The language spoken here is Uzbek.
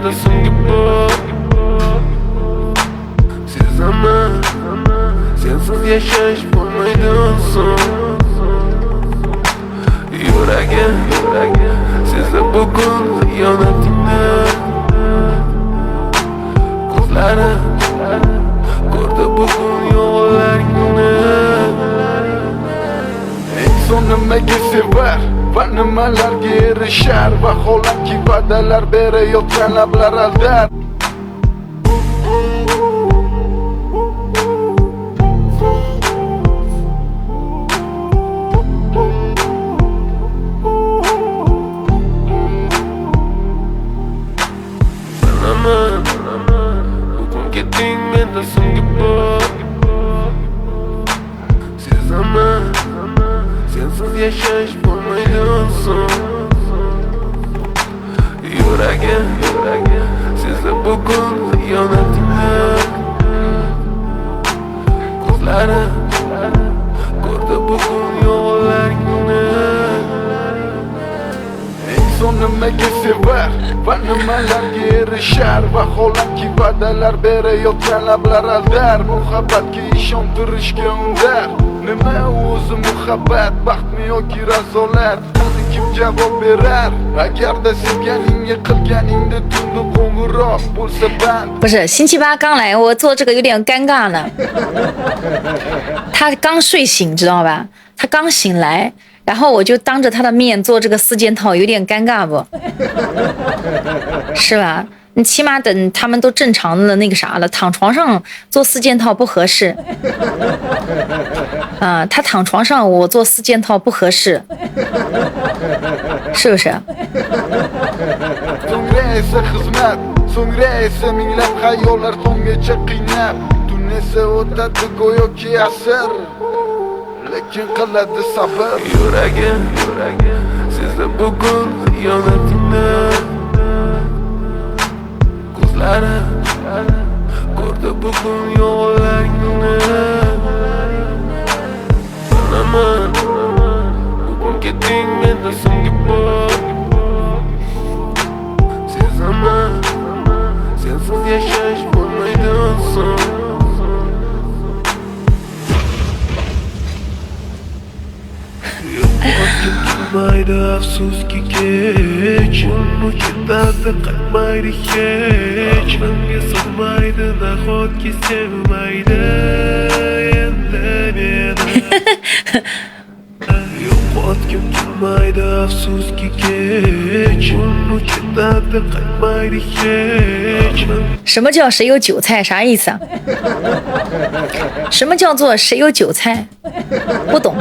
menda so'nggi bor sezaman sensiz yashash bo'lmaydi oson yuragim sezdi bugun xiyonatingni ko'zlari ko'rdi bugun yolg'onlaringni inson nimaga sevar va nimalarga erishar vaholanki va'dalar berayotgan lablar aldar bugun ketding menda so'nggi bor sezaman sensiz yashash bo'lmaydi oson yuragim sezdi bugun xiyonatingni ko'zlari ko'rdi bugun yolg'onlaringni inson nimaga sevar va nimalarga erishar vaholanki va'dalar berayotgan lablar aldar muhabbatga ishontirishga undar nima o'zi muhabbat baxtmi yoki razolat buni kim javob berar agarda sevganingga qilganingda tunni qo'ng'iroq bo'lsa band 不是星期八刚来，我做这个有点尴尬呢。他刚睡醒，知道吧？他刚醒来，然后我就当着他的面做这个四件套，有点尴尬不？是吧？你起码等他们都正常的那个啥了，躺床上做四件套不合适。啊，他躺床上，我做四件套不合适，是不是？ so'ngra esa xizmat so'ngra esa minglab xayollar tonggacha qiynab tun esa o'tadi go'yoki asr lekin qiladi sabr yuragim sezdi bugun xiyonatingni ko'zlari ko'rdi bugun yolg'onlaringni bilaman bugun ketding menda so'nggi bor sezaman sensiz yashash bo'lmaydi oson yo'qotgim kelmaydi afsuski kech uni ketadi qaytmaydi hech menga sig'maydi nahotki sevmaydi endi meni yo'qotgim kelmaydi afsuski kech uni ketadi qaytmaydi hech 什么叫谁有韭菜？啥意思啊？什么叫做谁有韭菜？不懂。